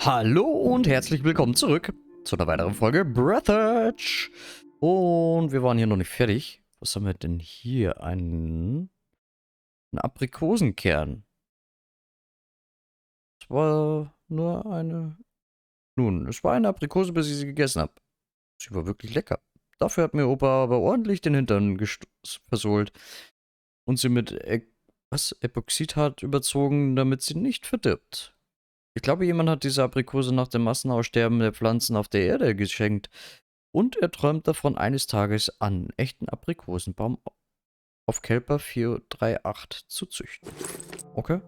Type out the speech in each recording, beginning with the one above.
Hallo und herzlich willkommen zurück zu einer weiteren Folge Breathedge. Und wir waren hier noch nicht fertig. Was haben wir denn hier? Einen Aprikosenkern. Es war nur eine... Nun, es war eine Aprikose, bis ich sie gegessen habe. Sie war wirklich lecker. Dafür hat mir Opa aber ordentlich den Hintern versohlt und sie mit Epoxidharz überzogen, damit sie nicht verdirbt. Ich glaube, jemand hat diese Aprikose nach dem Massenaussterben der Pflanzen auf der Erde geschenkt. Und er träumt davon, eines Tages einen echten Aprikosenbaum auf Kelper 438 zu züchten. Okay,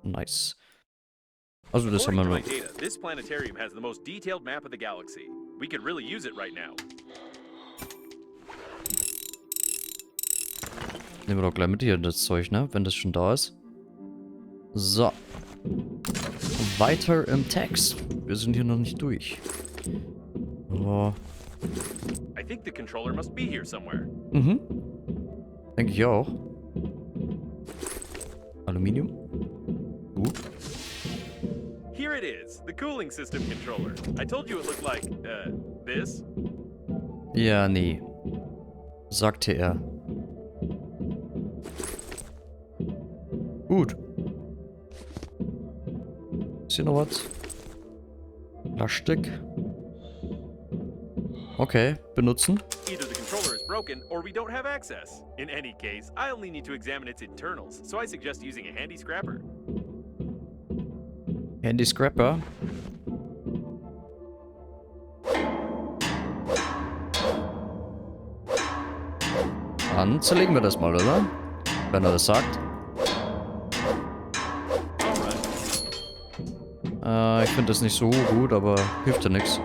nice. Also das haben wir noch. This planetarium has the most detailed map of the galaxy. We could really use it right now. Nehmen wir doch gleich mit hier das Zeug, ne? Wenn das schon da ist. So. Weiter im Text. Wir sind hier noch nicht durch. Oh. I think the controller must be here somewhere. Mhm. Denke ich auch. Aluminium. Gut. Here it is, the cooling system controller. I told you it looked like, this. Ja, nee. Sagte er. Gut. Ist hier noch was? Plastik. Okay, benutzen. Either the controller is broken or we don't have access. In any case, I only need to examine its internals, so I suggest using a handy scrapper. Handy Scrapper. Dann zerlegen wir das mal, oder? Wenn er das sagt. Ich finde das nicht so gut, aber hilft ja nichts.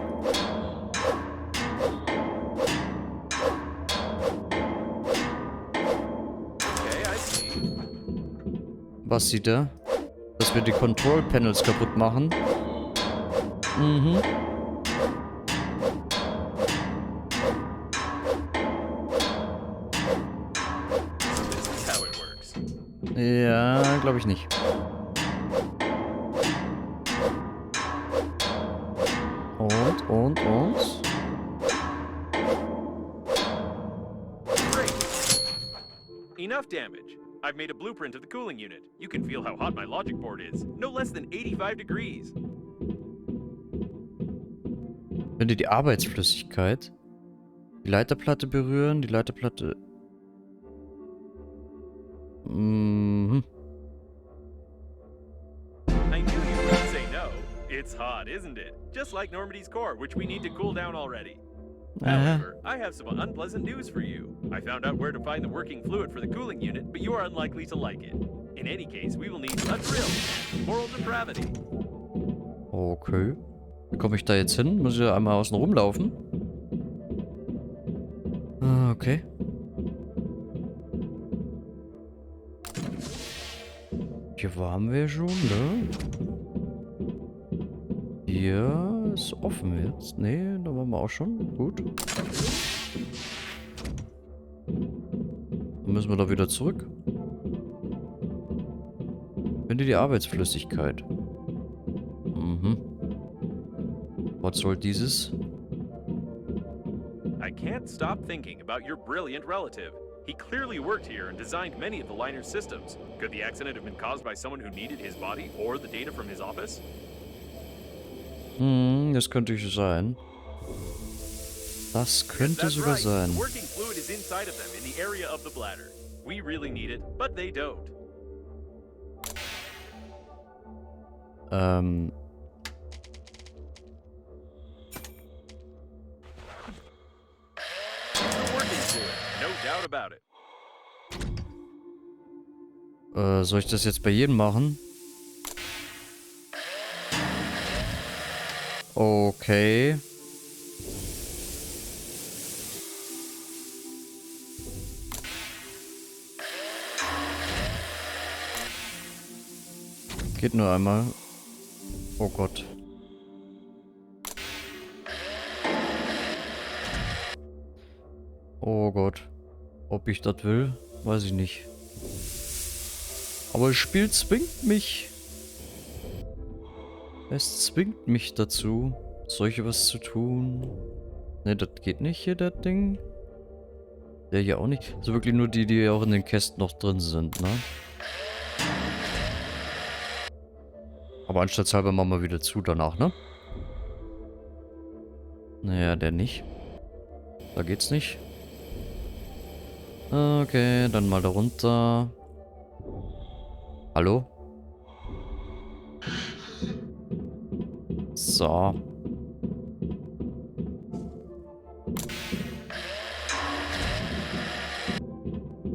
Was sieht er? Dass wir die Control Panels kaputt machen. Mhm. Ja, glaube ich nicht. Und. Enough damage. I've made a blueprint of the cooling unit. You can feel how hot my logic board is. No less than 85 degrees. Wenn die Arbeitsflüssigkeit die Leiterplatte berühren, die Leiterplatte... Mhm. I knew you wouldn't say no. It's hot, isn't it? Just like Normandy's core, which we need to cool down already. However, I have some unpleasant news for you. I found out where to find the working fluid for the cooling unit, but you are unlikely to like it. In any case, we will need a drill and moral depravity. Okay. Wie komme ich da jetzt hin? Muss ich ja einmal außen rumlaufen? Okay. Hier waren wir schon, ne? Hier ist offen jetzt. Ne, da waren wir auch schon. Gut. Dann müssen wir da wieder zurück. Finde die Arbeitsflüssigkeit. Mhm. Was soll dieses? I can't stop thinking about your brilliant relative. He clearly worked here and designed many of the liner's systems. Could the accident have been caused by someone who needed his body or the data from his office? Das könnte sein. Das könnte sogar sein. The working fluid is inside of them in the area of the bladder. We really need it, but they don't. Working fluid, no doubt about it. Soll ich das jetzt bei jedem machen? Okay. Geht nur einmal. Oh Gott. Oh Gott. Ob ich das will, weiß ich nicht. Aber das Spiel zwingt mich. Es zwingt mich dazu, solche was zu tun. Ne, das geht nicht hier, das Ding. Der hier auch nicht. Also wirklich nur die, die auch in den Kästen noch drin sind, ne? Aber anstattshalber machen wir wieder zu danach, ne? Naja, der nicht. Da geht's nicht. Okay, dann mal da runter. Hallo? So.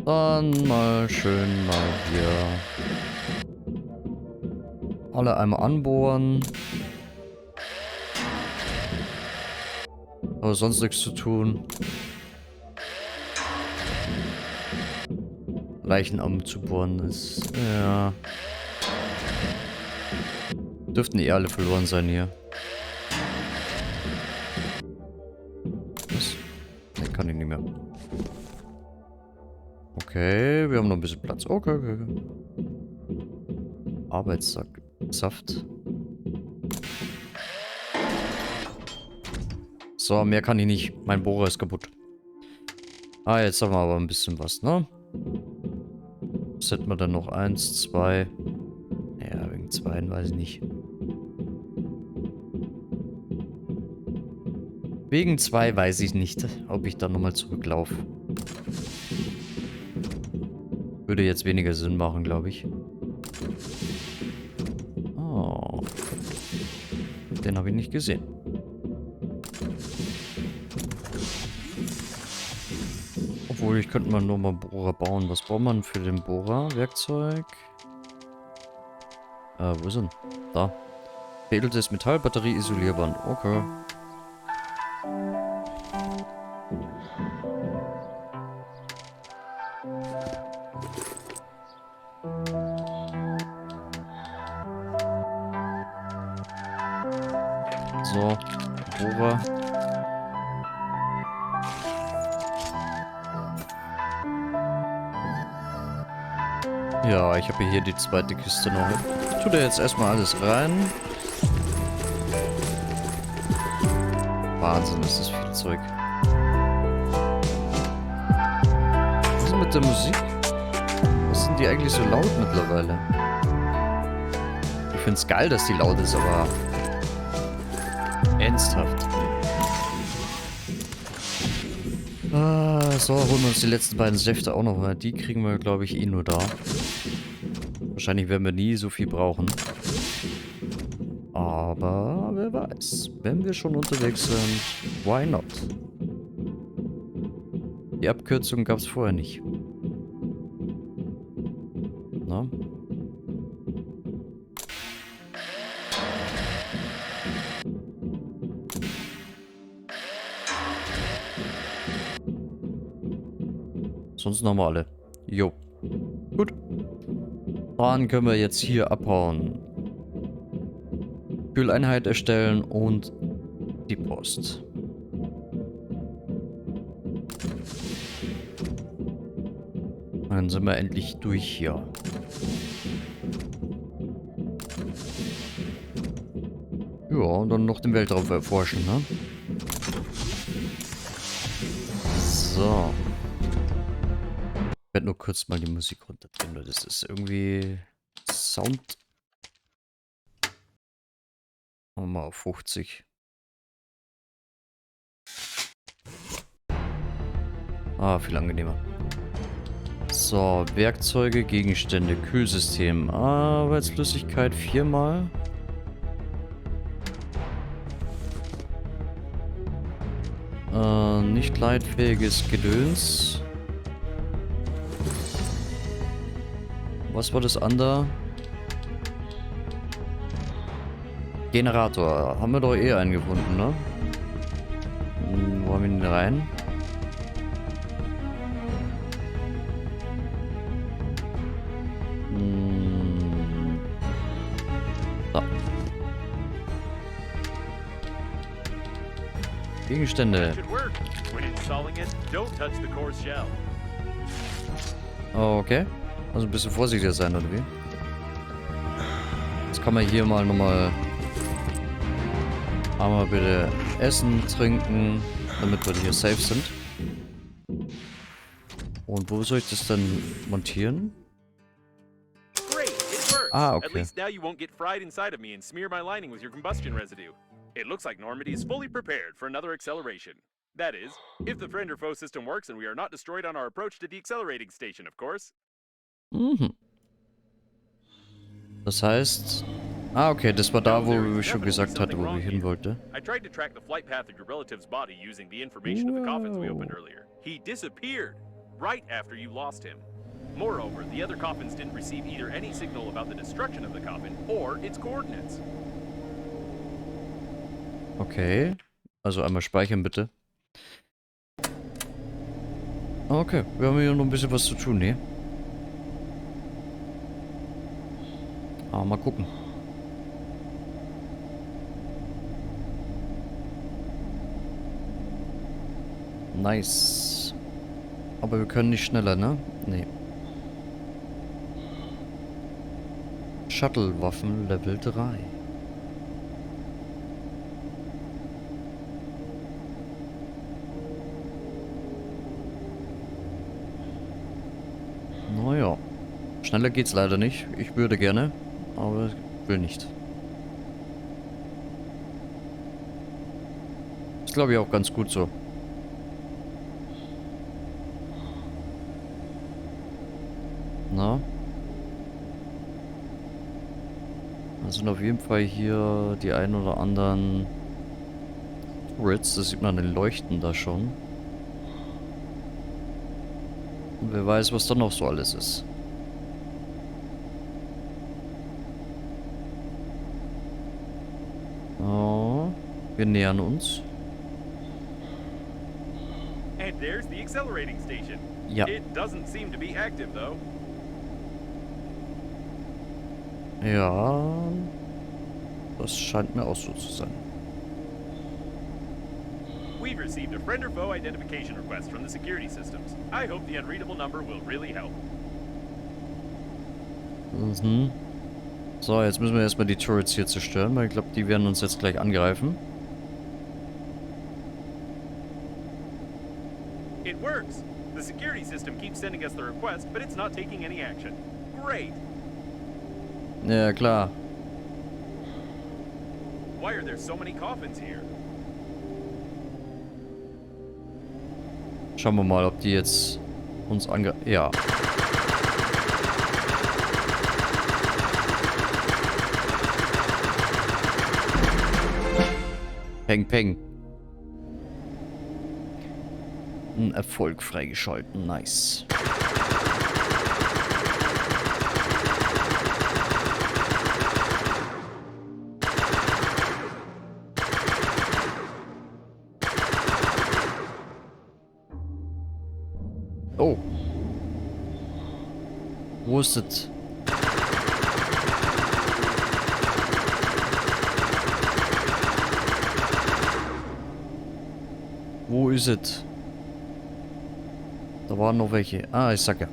Dann mal schön mal hier alle einmal anbohren. Aber sonst nichts zu tun. Leichenarm zu bohren ist... Ja. Dürften eh alle verloren sein hier. Was? Ne, kann ich nicht mehr. Okay, wir haben noch ein bisschen Platz. Okay, okay, okay. Arbeitssack. Saft. So, mehr kann ich nicht. Mein Bohrer ist kaputt. Ah, jetzt haben wir aber ein bisschen was, ne? Was hätten wir dann noch? 1, 2. Ja, wegen 2 weiß ich nicht. Wegen 2 weiß ich nicht, ob ich dann nochmal zurücklaufe. Würde jetzt weniger Sinn machen, glaube ich. Oh. Den habe ich nicht gesehen. Obwohl, ich könnte mal nur mal Bohrer bauen. Was braucht man für den Bohrer? Werkzeug? Wo ist denn? Da. Veredeltes Metall, Batterie, Isolierband. Okay. So, Bohrer. Ja, ich habe hier die zweite Kiste noch. Ich tue da jetzt erstmal alles rein. Wahnsinn, ist das viel Zeug. Was ist denn mit der Musik? Was sind die eigentlich so laut mittlerweile? Ich finde es geil, dass die laut ist, aber... Ernsthaft. So, holen wir uns die letzten beiden Säfte auch noch mal. Die kriegen wir, glaube ich, eh nur da. Wahrscheinlich werden wir nie so viel brauchen. Aber wer weiß. Wenn wir schon unterwegs sind, why not? Die Abkürzung gab es vorher nicht. Na? Sonst noch mal alle. Jo. Gut. Dann können wir jetzt hier abhauen. Kühleinheit erstellen und die Post. Dann sind wir endlich durch hier. Ja, und dann noch den Weltraum erforschen, ne? So. Ich werde nur kurz mal die Musik runterdrehen, weil das ist irgendwie Sound. Machen wir mal auf 50. Ah, viel angenehmer. So, Werkzeuge, Gegenstände, Kühlsystem, Arbeitsflüssigkeit 4-mal. Nicht leitfähiges Gedöns. Was war das andere? Generator. Haben wir doch eh einen gefunden, ne? Wo haben wir den rein? Da. Gegenstände. Okay. Also ein bisschen vorsichtiger sein, oder wie? Jetzt kann man hier mal nochmal Einmal bitte essen, trinken, damit wir hier safe sind. Und wo soll ich das dann montieren? Great, it works. Ah, At okay. least now you won't get fried inside of me and smear my lining with your combustion residue. It looks like Normandy is fully prepared for another acceleration. That is, if the friend or foe system works and we are not destroyed on our approach to the accelerating station, of course. Mhm. Das heißt... Ah, okay, das war da, No, wo there wir is schon definitely gesagt hatten, something wo wir wrong hin here. wollten. I tried to track the flight path of your relative's body using the information of the coffins we opened earlier. He disappeared right after you lost him. Moreover, the other coffins didn't receive either any signal about the destruction of the coffin or its coordinates. Okay. Also einmal speichern, bitte. Okay, wir haben hier noch ein bisschen was zu tun, ne? Aber mal gucken. Nice. Aber wir können nicht schneller, ne? Nee. Shuttle-Waffen Level 3. Naja. Schneller geht's leider nicht. Ich würde gerne, aber will nicht. Ist, glaube ich, auch ganz gut so. Na? Da sind auf jeden Fall hier die ein oder anderen Turrets. Das sieht man an den Leuchten da schon. Und wer weiß, was da noch so alles ist. Oh, wir nähern uns. And there's the accelerating station. Ja. It doesn't seem to be active though. Ja. Das scheint mir auch so zu sein. We've received a friend or foe identification request from the security systems. I hope the unreadable number will really help. Mhm. So, jetzt müssen wir erstmal die Turrets hier zerstören, weil ich glaube, die werden uns jetzt gleich angreifen. It works. The security system keeps sending us the request, but it's not taking any action. Great. Ja, klar. Why are there so many coffins here? Schauen wir mal, ob die jetzt uns angreifen. Ja. Peng, peng. Ein Erfolg freigeschalten. Nice. Oh. Wo ist es? Wo ist es? Da waren noch welche. Ah, ich sag ja.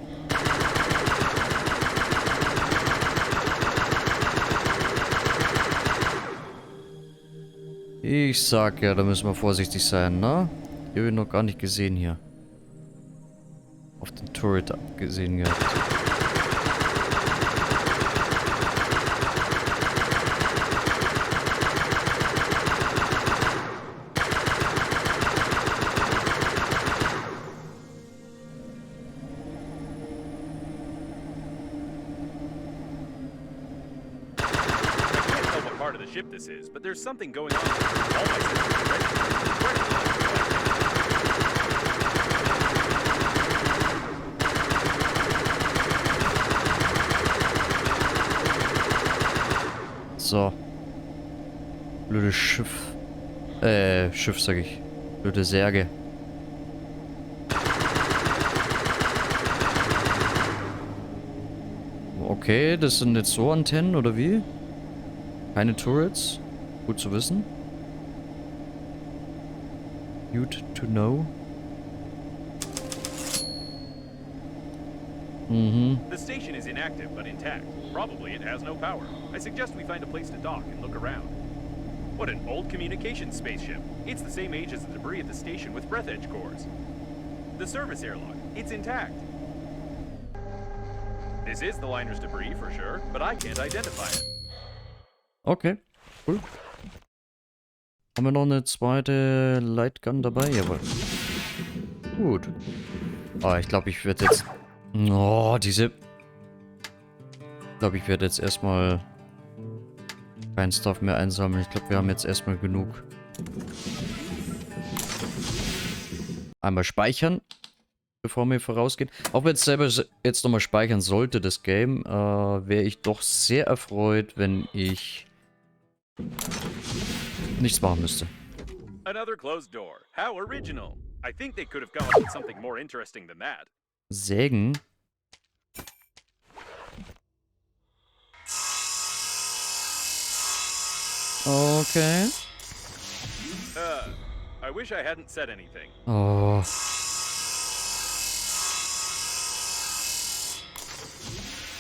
Ich sag ja, da müssen wir vorsichtig sein, ne? Die habe ich noch gar nicht gesehen hier. Auf den Turret abgesehen gehabt. Part of the ship this is, but there's something going on. All my systems are registered. So. Blödes Schiff. Schiff sag ich. Blöde Särge. Okay, das sind jetzt so Antennen, oder wie? Keine Turrets? Gut zu wissen. Good to know. Mhm. The station is inactive but intact. Probably it has no power. I suggest we find a place to dock and look around. What an old communications spaceship. It's the same age as the debris at the station with Breathedge cores. The service airlock, it's intact. This is the liner's debris for sure, but I can't identify it. Okay, cool. Haben wir noch eine zweite Lightgun dabei? Jawohl. Gut. Ah, ich glaube, ich werde jetzt... Oh, diese... Ich glaube, ich werde jetzt erstmal kein Stuff mehr einsammeln. Ich glaube, wir haben jetzt erstmal genug. Einmal speichern, bevor wir vorausgehen. Auch wenn es selber jetzt nochmal speichern sollte, das Game, wäre ich doch sehr erfreut, wenn ich nichts machen müsste. Another closed door. How original. I think they could have come up with something more interesting than that. Sägen. Okay. I wish I hadn't said anything. Oh.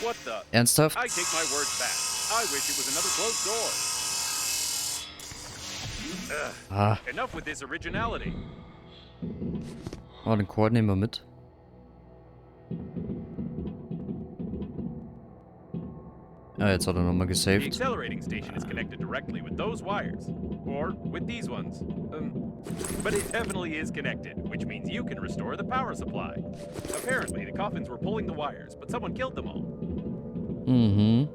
What the? Ernsthaft? I take my words back. I wish it was another closed door. Enough with this originality. Oh, den Quad nehmen wir mit. Ja, jetzt hat er nochmal The gesaved. accelerating station is connected directly with those wires. Or with these ones. But it definitely is connected, which means you can restore the power supply. Apparently, the coffins were pulling the wires, but someone killed them all. Mhm.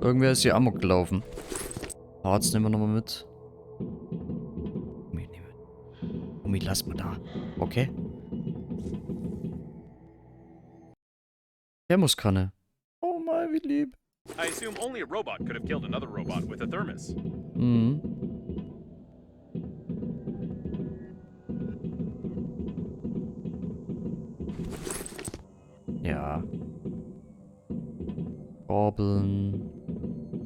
Irgendwer ist hier Amok gelaufen. Harz nehmen wir nochmal mit. Gummi, lass mal da. Okay. Thermoskanne. Oh mein, wie lieb. I assume only a robot could have killed another robot with a thermos. Mhm. Ja. Gorbeln.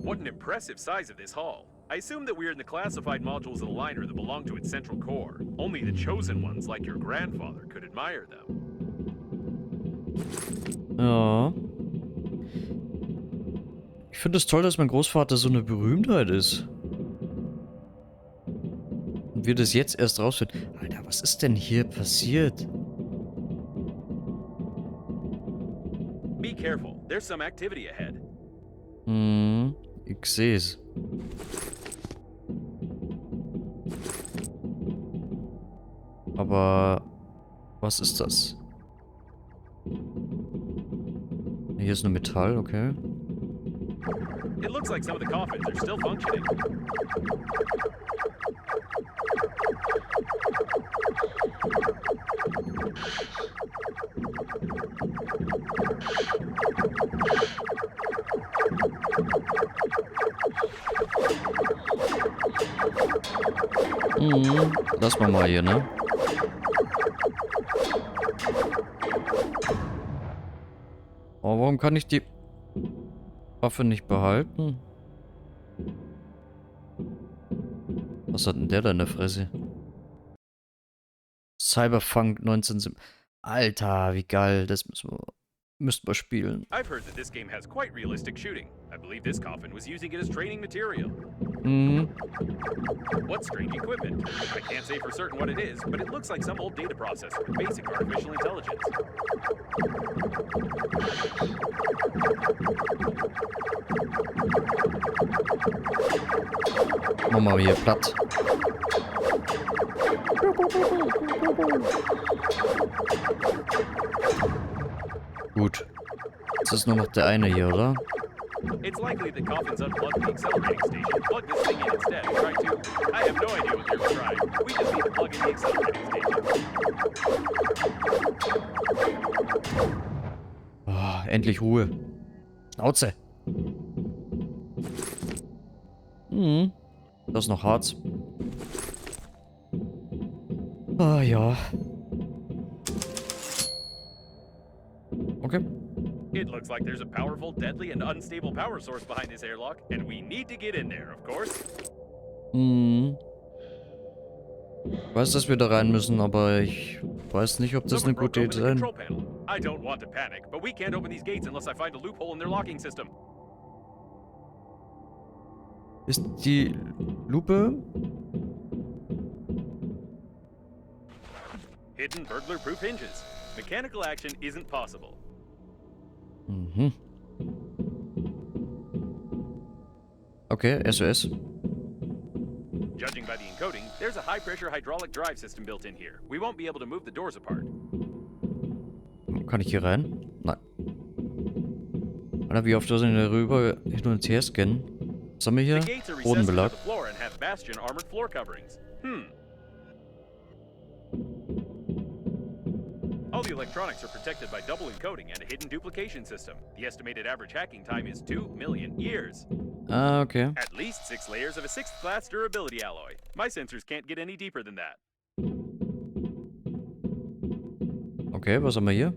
What an impressive size of this hull. I assume that we're in the classified modules of the liner that belong to its central core. Only the chosen ones, like your grandfather, could admire them. Ja. Ich finde es toll, dass mein Großvater so eine Berühmtheit ist. Und wir das jetzt erst rausfinden. Alter, was ist denn hier passiert? Be careful, there's some activity ahead. Hm, ich seh's. Aber was ist das? Hier ist nur Metall, okay. It looks like some of the coffins are still functioning. Mhm, lass mal hier, ne? Oh, warum kann ich die Waffe nicht behalten? Was hat denn der da in der Fresse? Cyberpunk 19... Alter, wie geil. Das müssten wir spielen. I've heard that this game has quite realistic shooting. I believe this coffin was using it as training material. Mhm. What strange equipment? I can't say for certain what it is, but it looks like some old data processor with basic artificial intelligence. Machen wir hier platt. Gut. Jetzt ist nur noch der eine hier, oder? It's likely that coffins unplugged the accelerating station, plug this thing in instead, and try to... I have no idea what they were trying. We just need to plug in the accelerating station. Oh, endlich Ruhe. Schnauze. Mhm. Das ist noch Harz. Ah, ja. Okay. It looks like there's a powerful, deadly, and unstable power source behind this airlock, and we need to get in there, of course. Mhm. Ich weiß, dass wir da rein müssen, aber ich weiß nicht, ob das eine Someone gute broke Idee open ist. the control panel. I don't want to panic, but we can't open these gates unless I find a loophole in their locking system. Ist die Lupe... Hidden burglar-proof hinges. Mechanical action isn't possible. Mhm. Okay, SOS. Judging by the encoding, there's a high-pressure hydraulic drive system built in here. We won't be able to move the doors apart. Kann ich hier rein? Nein. Alter, wie oft soll ich denn darüber hin und her scannen? Was haben wir The hier? gates are recessed into Bodenbelag. the floor and have bastion armored floor coverings. All the electronics are protected by double encoding and a hidden duplication system. The estimated average hacking time is 2 million years. Ah, okay. At least 6 layers of a 6th class durability alloy. My sensors can't get any deeper than that. Okay, was haben wir hier?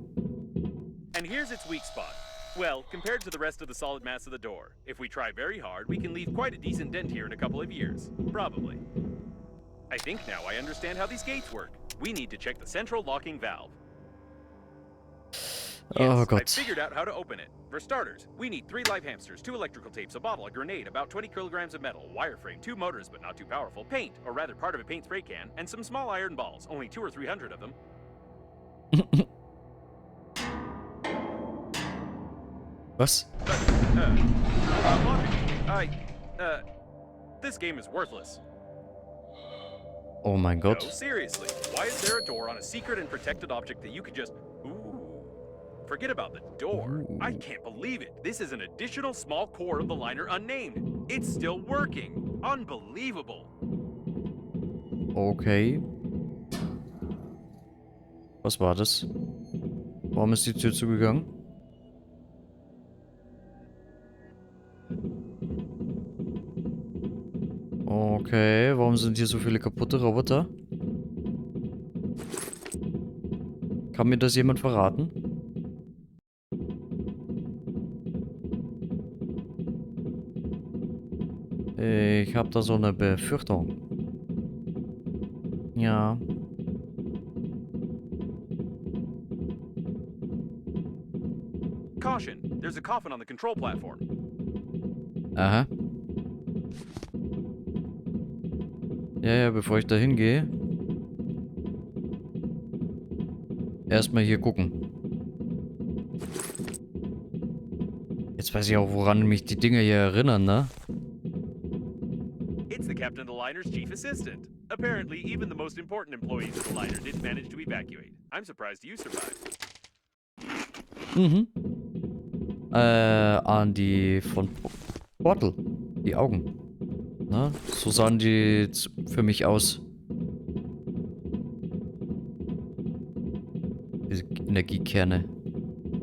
And here's its weak spot. Well, compared to the rest of the solid mass of the door, if we try very hard, we can leave quite a decent dent here in a couple of years. Probably. I think now I understand how these gates work. We need to check the central locking valve. Oh Yes, I Gott. figured out how to open it. For starters, we need 3 live hamsters, 2 electrical tapes, a bottle, a grenade, about 20 kilograms of metal, wireframe, 2 motors but not too powerful, paint, or rather part of a paint spray can, and some small iron balls, only 200 or 300 of them. Was? This game is worthless. Oh mein No, Gott. seriously. Why is there a door on a secret and protected object that you could just... Ooh. Forget about the door. I can't believe it. This is an additional small core of the liner unnamed. It's still working. Unbelievable. Okay. Was war das? Warum ist die Tür zugegangen? Okay, warum sind hier so viele kaputte Roboter? Kann mir das jemand verraten? Ich habe da so eine Befürchtung. Ja. Caution. There's a coffin on the control platform. Aha. Ja, ja, bevor ich da hingehe. Erstmal hier gucken. Jetzt weiß ich auch, woran mich die Dinge hier erinnern, ne? It's the captain of the liner's chief assistant. Apparently, even the most important employees of the liner didn't manage to evacuate. I'm surprised you survived. Mhm. An die von Portal. Die Augen. Na, so sahen die jetzt für mich aus. Diese Energiekerne.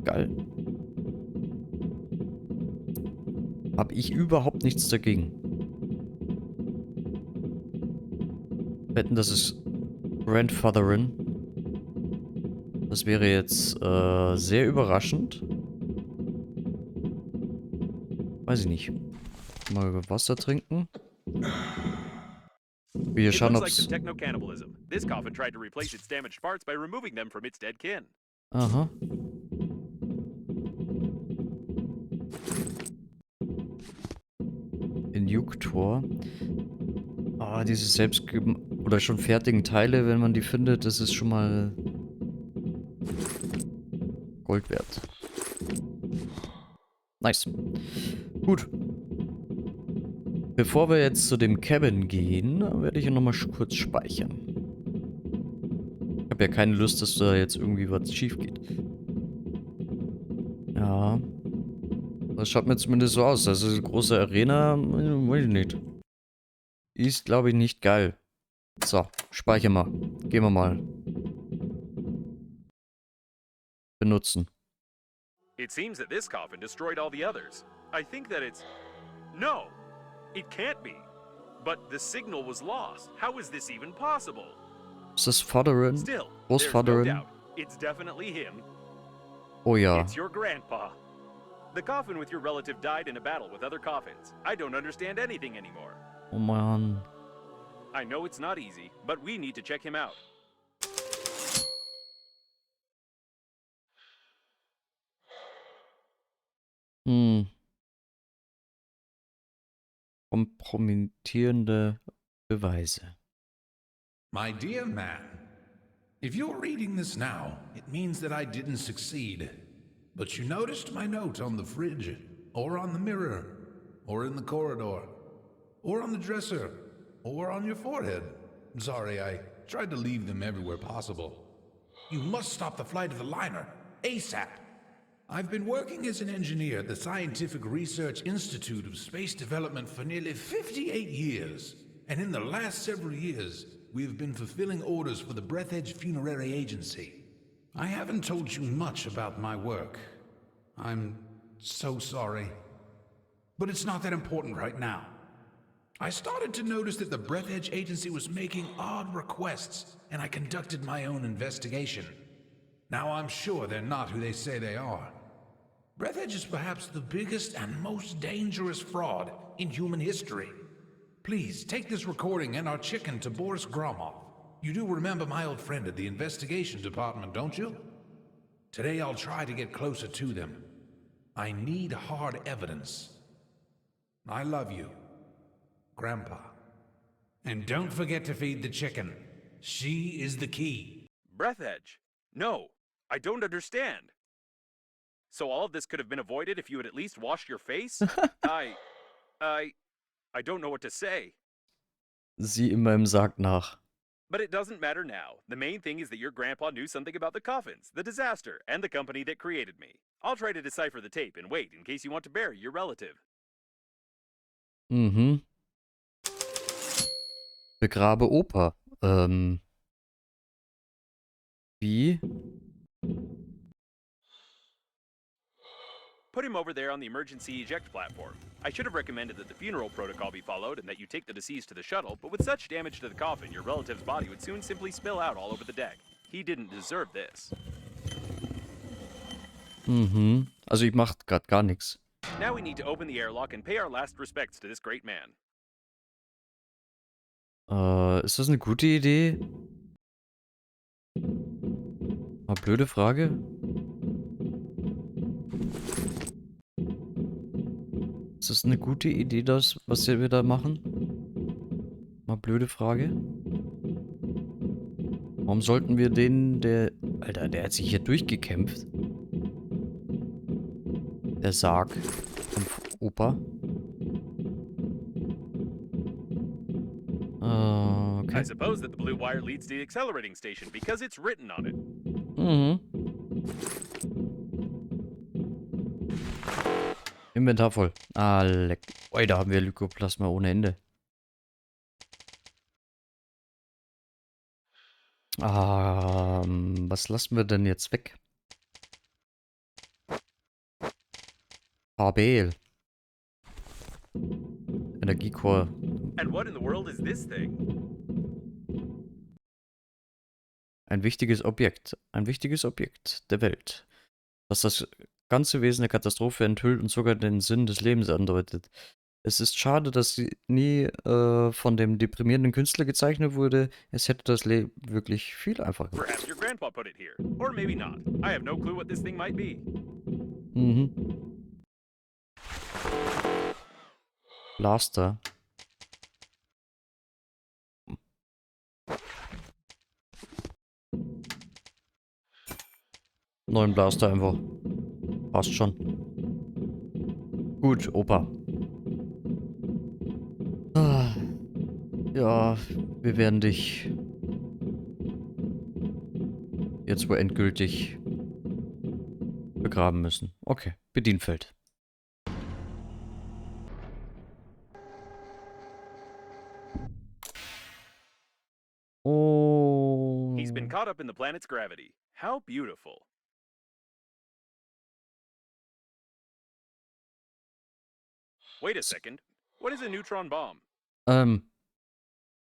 Geil. Hab ich überhaupt nichts dagegen. Wetten, das ist Grandfatherin. Das wäre jetzt sehr überraschend. Weiß ich nicht. Mal über Wasser trinken. Wir It schauen, looks like ob's... some techno-cannibalism. This coffin tried to replace its damaged parts by removing them from its dead kin. Aha. Injuktor. Ah, diese oder schon fertigen Teile, wenn man die findet, das ist schon mal Gold wert. Nice. Gut. Bevor wir jetzt zu dem Cabin gehen, werde ich nochmal kurz speichern. Ich habe ja keine Lust, dass da jetzt irgendwie was schief geht. Ja. Das schaut mir zumindest so aus. Also eine große Arena, weiß ich nicht. Ist, glaube ich, nicht geil. So, speichern wir. Gehen wir mal. Benutzen. It seems that this coffin destroyed all the others. I think that it's... No! It can't be. But the signal was lost. How is this even possible? Ist das Vaterin? Still, there's no Großvaterin? doubt. It's definitely him. Oh ja. It's your grandpa. The coffin with your relative died in a battle with other coffins. I don't understand anything anymore. Oh Mann. I know it's not easy, but we need to check him out. Hm. kompromittierende Beweise. My dear man, if you're reading this now, it means that I didn't succeed. But you noticed my note on the fridge, or on the mirror, or in the corridor, or on the dresser, or on your forehead. Sorry, I tried to leave them everywhere possible. You must stop the flight of the liner, ASAP. I've been working as an engineer at the Scientific Research Institute of Space Development for nearly 58 years. And in the last several years, we have been fulfilling orders for the Breathedge Funerary Agency. I haven't told you much about my work. I'm so sorry. But it's not that important right now. I started to notice that the Breathedge Agency was making odd requests, and I conducted my own investigation. Now I'm sure they're not who they say they are. Breathedge is perhaps the biggest and most dangerous fraud in human history. Please, take this recording and our chicken to Boris Gromov. You do remember my old friend at the investigation department, don't you? Today I'll try to get closer to them. I need hard evidence. I love you, Grandpa. And don't forget to feed the chicken. She is the key. Breathedge? No, I don't understand. So all of this could have been avoided if you had at least washed your face? I don't know what to say. Sieh in meinem Sarg nach. But it doesn't matter now. The main thing is that your grandpa knew something about the coffins, the disaster, and the company that created me. I'll try to decipher the tape and wait in case you want to bury your relative. Mhm. Begrabe Opa. Wie? Put him over there on the emergency eject platform. I should have recommended that the funeral protocol be followed and that you take the deceased to the shuttle, but with such damage to the coffin, your relative's body would soon simply spill out all over the deck. He didn't deserve this. Mhm. Also ich mach grad gar nichts. Now we need to open the airlock and pay our last respects to this great man. Ist das eine gute Idee? Mal blöde Frage. Ist das eine gute Idee, das, was wir da machen? Mal blöde Frage. Warum sollten wir den, Alter, der hat sich hier durchgekämpft. Der Sarg vom Opa. Okay. I suppose that the blue wire leads to the accelerating station because it's written on it. Mhm. Inventar voll. Ah, leck. Ui, da haben wir Lykoplasma ohne Ende. Was lassen wir denn jetzt weg? Fabel. Energiecore. And what in the world is this thing? Ein wichtiges Objekt. Ein wichtiges Objekt der Welt. Was das ganze Wesen der Katastrophe enthüllt und sogar den Sinn des Lebens andeutet. Es ist schade, dass sie nie von dem deprimierenden Künstler gezeichnet wurde. Es hätte das Leben wirklich viel einfacher gemacht. Perhaps your grandpa put it here. Or maybe not. I have no clue what this thing might be. Mhm. Blaster. Neuen Blaster einfach. Passt schon. Gut, Opa. Ah. Ja, wir werden dich jetzt wohl endgültig begraben müssen. Okay, Bedienfeld. Oh. He's been caught up in the planet's gravity. How beautiful. Wait a second. What is a neutron bomb?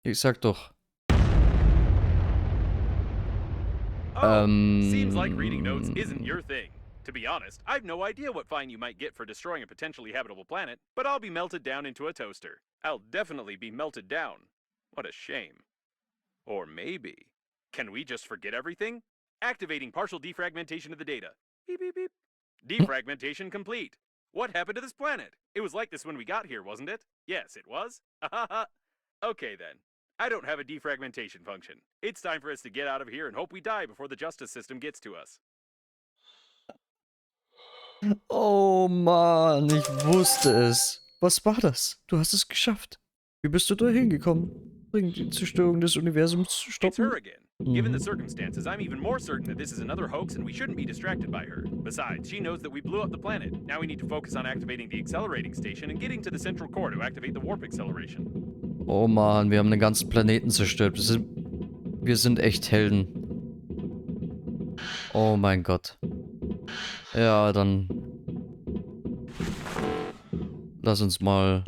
Ich sag doch. Oh, seems like reading notes isn't your thing. To be honest, I've no idea what fine you might get for destroying a potentially habitable planet, but I'll be melted down into a toaster. I'll definitely be melted down. What a shame. Or maybe. Can we just forget everything? Activating partial defragmentation of the data. Beep, beep, beep. Defragmentation complete. What happened to this planet? It was like this when we got here, wasn't it? Yes, it was. Okay then. I don't have a defragmentation function. It's time for us to get out of here and hope we die before the justice system gets to us. Oh Mann, ich wusste es. Was war das? Du hast es geschafft. Wie bist du da hingekommen? Bring die Zerstörung des Universums zu It's stoppen? her again. Given the Mhm. circumstances, I'm even more certain that this is another hoax and we shouldn't be distracted by her. Besides, she knows that we blew up the planet. Now we need to focus on activating the accelerating station and getting to the central core to activate the warp acceleration. Oh Mann, wir haben den ganzen Planeten zerstört. Wir sind echt Helden. Oh mein Gott. Ja, dann lass uns mal...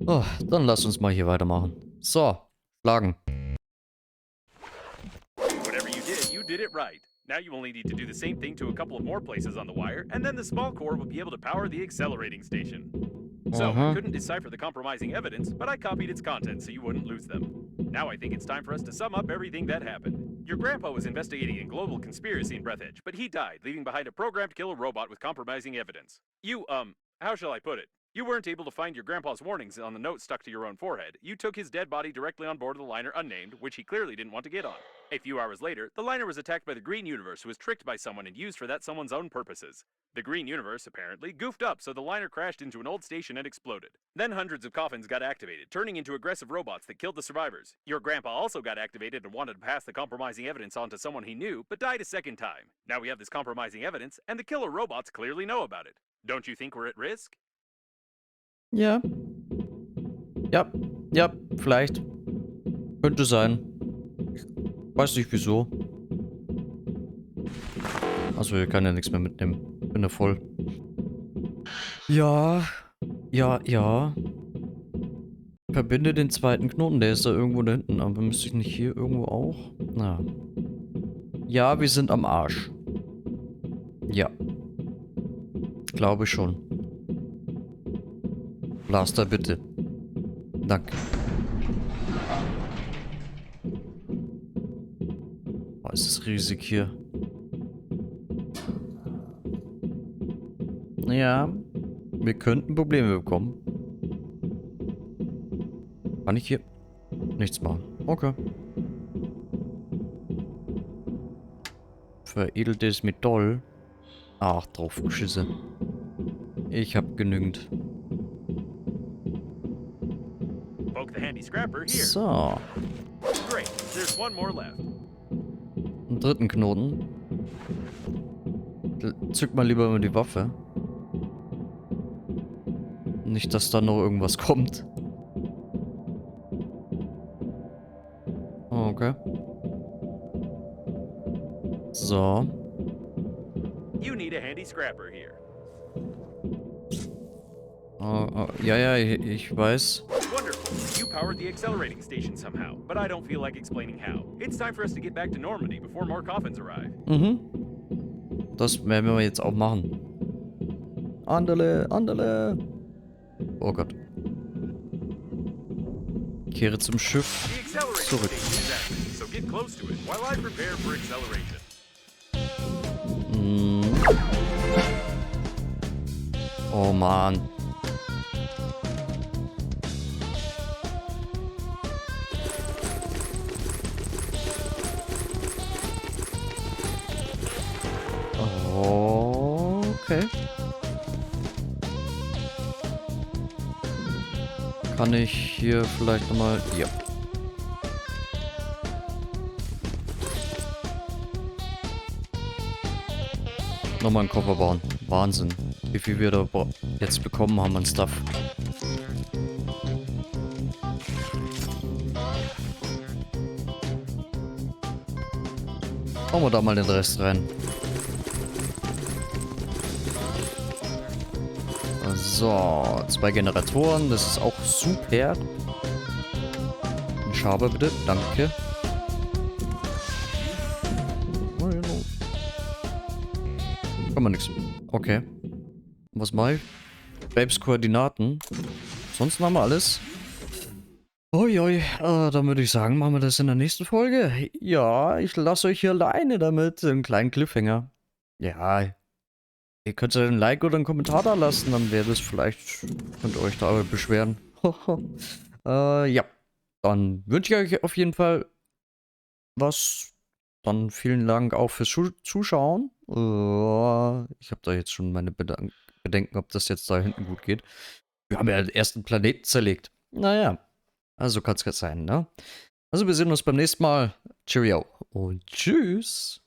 Oh, dann lass uns mal hier weitermachen. So, schlagen. Whatever you did it right. Now you only need to do the same thing to a couple of more places on the wire, and then the small core will be able to power the accelerating station. So, I couldn't decipher the compromising evidence, but I copied its contents so you wouldn't lose them. Now I think it's time for us to sum up everything that happened. Your grandpa was investigating a global conspiracy in Breathedge, but he died, leaving behind a programmed killer robot with compromising evidence. You, how shall I put it? You weren't able to find your grandpa's warnings on the note stuck to your own forehead. You took his dead body directly on board of the liner unnamed, which he clearly didn't want to get on. A few hours later, the liner was attacked by the Green Universe, who was tricked by someone and used for that someone's own purposes. The Green Universe, apparently, goofed up, so the liner crashed into an old station and exploded. Then hundreds of coffins got activated, turning into aggressive robots that killed the survivors. Your grandpa also got activated and wanted to pass the compromising evidence on to someone he knew, but died a second time. Now we have this compromising evidence, and the killer robots clearly know about it. Don't you think we're at risk? Ja. Ja, ja, vielleicht. Könnte sein. Weiß nicht wieso. Also hier kann ja nichts mehr mitnehmen. Bin ja voll. Ja. Ja, ja. Verbinde den zweiten Knoten. Der ist da irgendwo da hinten. Aber müsste ich nicht hier irgendwo auch? Na. Ja, wir sind am Arsch. Ja. Glaube schon. Blaster, bitte. Danke. Oh, es ist riesig hier. Ja, wir könnten Probleme bekommen. Kann ich hier nichts machen? Okay. Veredeltes Metall. Ach, drauf geschissen. Ich hab genügend. Poke the handy scrapper here. So. Great, there's one more left. Einen dritten Knoten. Zück mal lieber mal die Waffe. Nicht, dass da noch irgendwas kommt. Okay. So. You need a handy scrapper here. Ja, ja, ich weiß. Wonderful. You powered the accelerating station somehow, but I don't feel like explaining how. It's time for us to get back to Normandy before more coffins arrive. Mhm. Das werden wir jetzt auch machen. Andele, andele. Oh Gott. Kehre zum Schiff The accelerating zurück. station is active, so get close to it while I prepare for acceleration. Oh Mann. Okay. Kann ich hier vielleicht nochmal... Ja. Nochmal einen Koffer bauen. Wahnsinn. Wie viel wir da jetzt bekommen haben an Stuff. Hauen wir da mal den Rest rein. So, 2 Generatoren, das ist auch super. Ein Schaber bitte, danke. Kann man nichts. Okay. Was mache ich? Babes Koordinaten. Sonst haben wir alles. Uiui, dann würde ich sagen, machen wir das in der nächsten Folge. Ja, ich lasse euch hier alleine damit. Einen kleinen Cliffhanger. Ja, Ihr könnt ja ein Like oder einen Kommentar da lassen, dann wäre das vielleicht, könnt ihr euch da beschweren. Ja, dann wünsche ich euch auf jeden Fall was. Dann vielen Dank auch fürs Zuschauen. Ich habe da jetzt schon meine Bedenken, ob das jetzt da hinten gut geht. Wir haben ja den ersten Planeten zerlegt. Naja, also kann es sein, ne? Also wir sehen uns beim nächsten Mal. Cheerio und tschüss.